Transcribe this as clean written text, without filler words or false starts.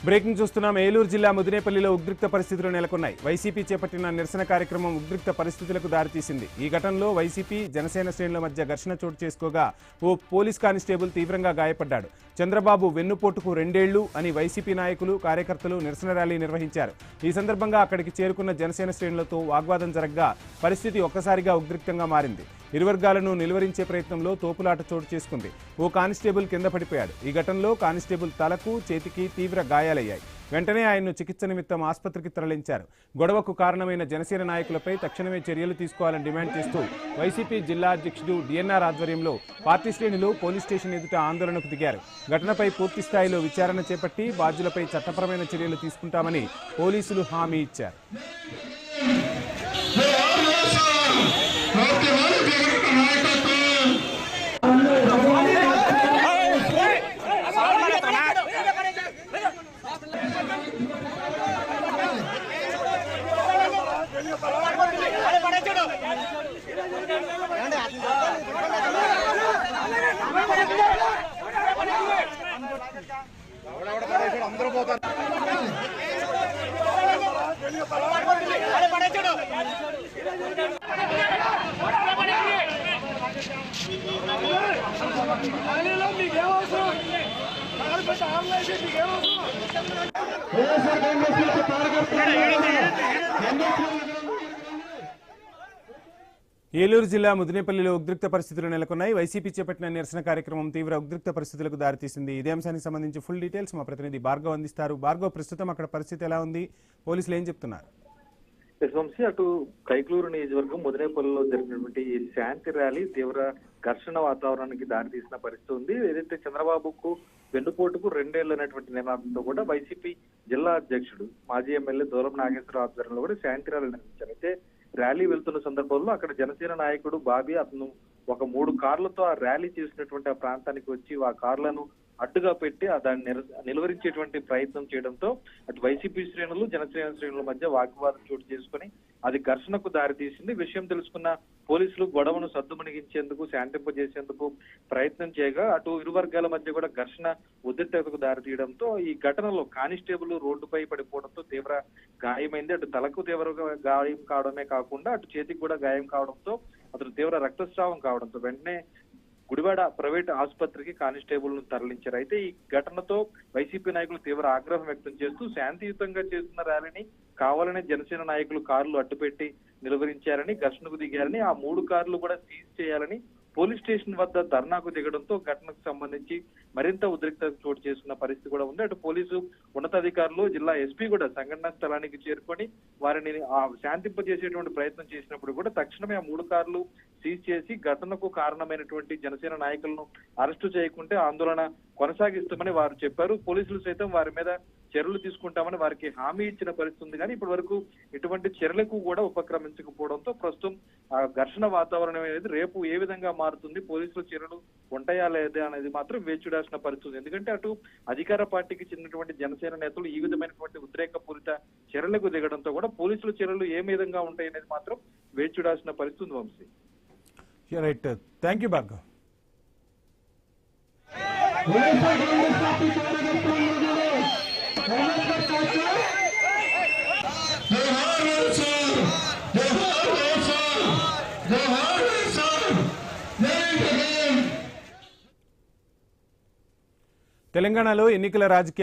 Breaking చూస్తున్నాం. ఏలూరు జిల్లా ముదినేపల్లిలో ఉద్రిక్త పరిస్థితులు నెలకొన్నాయి. వైసీపీ చేపట్టిన నిరసన కార్యక్రమం ఉద్రిక్త పరిస్థితులకు దారితీసింది. ఈ ఘటనలో వైసీపీ జనసేన శ్రేణుల మధ్య ఘర్షణ చోటు చేసుకోగా ఓ పోలీస్ కానిస్టేబుల్ తీవ్రంగా గాయపడ్డాడు. చంద్రబాబు వెన్నుపోటుకు 2 ఏళ్లు అని వైసీపీ నాయకులు, కార్యకర్తలు నిరసన ర్యాలీ నిర్వహించారు. ఈ సందర్భంగా అక్కడికి చేరుకున్న జనసేన శ్రేణులతో వాగ్వాదం జరగగా పరిస్థితి ఒక్కసారిగా ఉద్రిక్తంగా మారింది. ఇరు వర్గాలను నిలువరించే ప్రయత్నంలో తోపులాట చోటు చేసుకుంది. ఓ కానిస్టేబుల్ కింద పడిపోయాడు. ఈ ఘటనలో కానిస్టేబుల్ తలకు, చేతికి తీవ్ర గాయాలయ్యాయి. వెంటనే ఆయన్ను చికిత్స నిమిత్తం ఆసుపత్రికి తరలించారు. గొడవకు కారణమైన జనసేన నాయకులపై తక్షణమే చర్యలు తీసుకోవాలని డిమాండ్ చేస్తూ వైసీపీ జిల్లా అధ్యక్షుడు డిఎన్ఆర్ ఆధ్వర్యంలో పార్టీ శ్రేణులు పోలీస్ స్టేషన్ ఎదుట ఆందోళనకు దిగారు. ఘటనపై పూర్తి స్థాయిలో విచారణ చేపట్టి బాధ్యులపై చట్టపరమైన చర్యలు తీసుకుంటామని పోలీసులు హామీ ఇచ్చారు. అందరూ పోతారు. ఏలూరు జిల్లా ముదినేపల్లిలో ఉద్రిక్త పరిస్థితులు నెలకొన్నాయి. వైసీపీ చేపట్టిన నిరసన కార్యక్రమం తీవ్ర ఉద్రిక్త పరిస్థితులకు దారితీసింది. ఇదే అంశానికి సంబంధించి ఫుల్ డీటెయిల్స్ మా ప్రతినిధి భార్గవ్ అందిస్తారు. భార్గవ్, ప్రస్తుతం అక్కడ పరిస్థితి ఎలా ఉంది? పోలీసులు ఏం చెప్తున్నారు? వంశీ, అటు కైక్లూరు నియోజకవర్గం ముదినేపల్లిలో జరిగినటువంటి ఈ శాంతి ర్యాలీ తీవ్ర ఘర్షణ వాతావరణానికి దారితీసిన పరిస్థితి ఉంది. ఏదైతే చంద్రబాబుకు వెన్నుపోటుకు 2 ఏళ్లు అనేటువంటి నినాదంతో కూడా వైసీపీ జిల్లా అధ్యక్షుడు, మాజీ ఎమ్మెల్యే దూరం నాగేశ్వరరావు ఆధ్వర్యంలో కూడా శాంతి ర్యాలీ నిర్వహించారు. అయితే ర్యాలీ వెళ్తున్న సందర్భంలో అక్కడ జనసేన నాయకుడు బాబీ అతను ఒక 3 కార్లతో ఆ ర్యాలీ చేసినటువంటి ఆ ప్రాంతానికి వచ్చి ఆ కార్లను అడ్డుగా పెట్టి దాన్ని నిలువరించేటువంటి ప్రయత్నం చేయడంతో అటు వైసీపీ శ్రేణులు, జనసేన శ్రేణుల మధ్య వాగ్వాదం చోటు చేసుకుని అది ఘర్షణకు దారితీసింది. విషయం తెలుసుకున్న పోలీసులు గొడవను సద్దుమణిగించేందుకు, శాంతింపజేసేందుకు ప్రయత్నం చేయగా అటు ఇరు వర్గాల మధ్య కూడా ఘర్షణ ఉద్రిక్తతకు దారితీయడంతో ఈ ఘటనలో కానిస్టేబుల్ రోడ్డుపై పడిపోవడంతో తీవ్ర గాయమైంది. అటు తలకు తీవ్ర గాయం కావడమే కాకుండా అటు చేతికి కూడా గాయం కావడంతో అతను తీవ్ర రక్తస్రావం కావడంతో వెంటనే గుడివాడ ప్రైవేట్ ఆసుపత్రికి కానిస్టేబుల్ ను తరలించారు. అయితే ఈ ఘటనతో వైసీపీ నాయకులు తీవ్ర ఆగ్రహం వ్యక్తం చేస్తూ శాంతియుతంగా చేస్తున్న ర్యాలీని కావాలనే జనసేన నాయకులు కార్లు అడ్డుపెట్టి నిలువరించారని, ఘర్షణకు దిగారని, ఆ 3 కార్లు కూడా సీజ్ చేయాలని పోలీస్ స్టేషన్ వద్ద ధర్నాకు దిగడంతో ఘటనకు సంబంధించి మరింత ఉద్రిక్తత చోటు చేసుకున్న పరిస్థితి కూడా ఉంది. అటు పోలీసు ఉన్నతాధికారులు, జిల్లా ఎస్పీ కూడా సంఘటనా స్థలానికి చేరుకొని వారిని శాంతింపజేసేటువంటి ప్రయత్నం చేసినప్పుడు కూడా తక్షణమే ఆ 3 కార్లు సీజ్ చేసి ఘటనకు కారణమైనటువంటి జనసేన నాయకులను అరెస్టు చేయకుంటే ఆందోళన కొనసాగిస్తామని వారు చెప్పారు. పోలీసులు సైతం వారి మీద చర్యలు తీసుకుంటామని వారికి హామీ ఇచ్చిన పరిస్థితి ఉంది. కానీ ఇప్పటి వరకు ఎటువంటి చర్యలకు కూడా ఉపక్రమించకపోవడంతో ప్రస్తుతం ఆ ఘర్షణ వాతావరణం అనేది రేపు ఏ విధంగా మారుతుంది, పోలీసుల చర్యలు ఉంటాయా లేదా అనేది మాత్రం వేచి చూడాల్సిన పరిస్థితి. ఎందుకంటే అటు అధికార పార్టీకి చెందినటువంటి జనసేన నేతలు ఈ విధమైనటువంటి ఉద్రేకపూరిత చర్యలకు దిగడంతో కూడా పోలీసుల చర్యలు ఏ విధంగా ఉంటాయి అనేది మాత్రం వేచి చూడాల్సిన పరిస్థితి ఉంది. Vamsi, right, thank you Bhargav. తెలంగాణలో ఎన్నికల రాజకీయాలు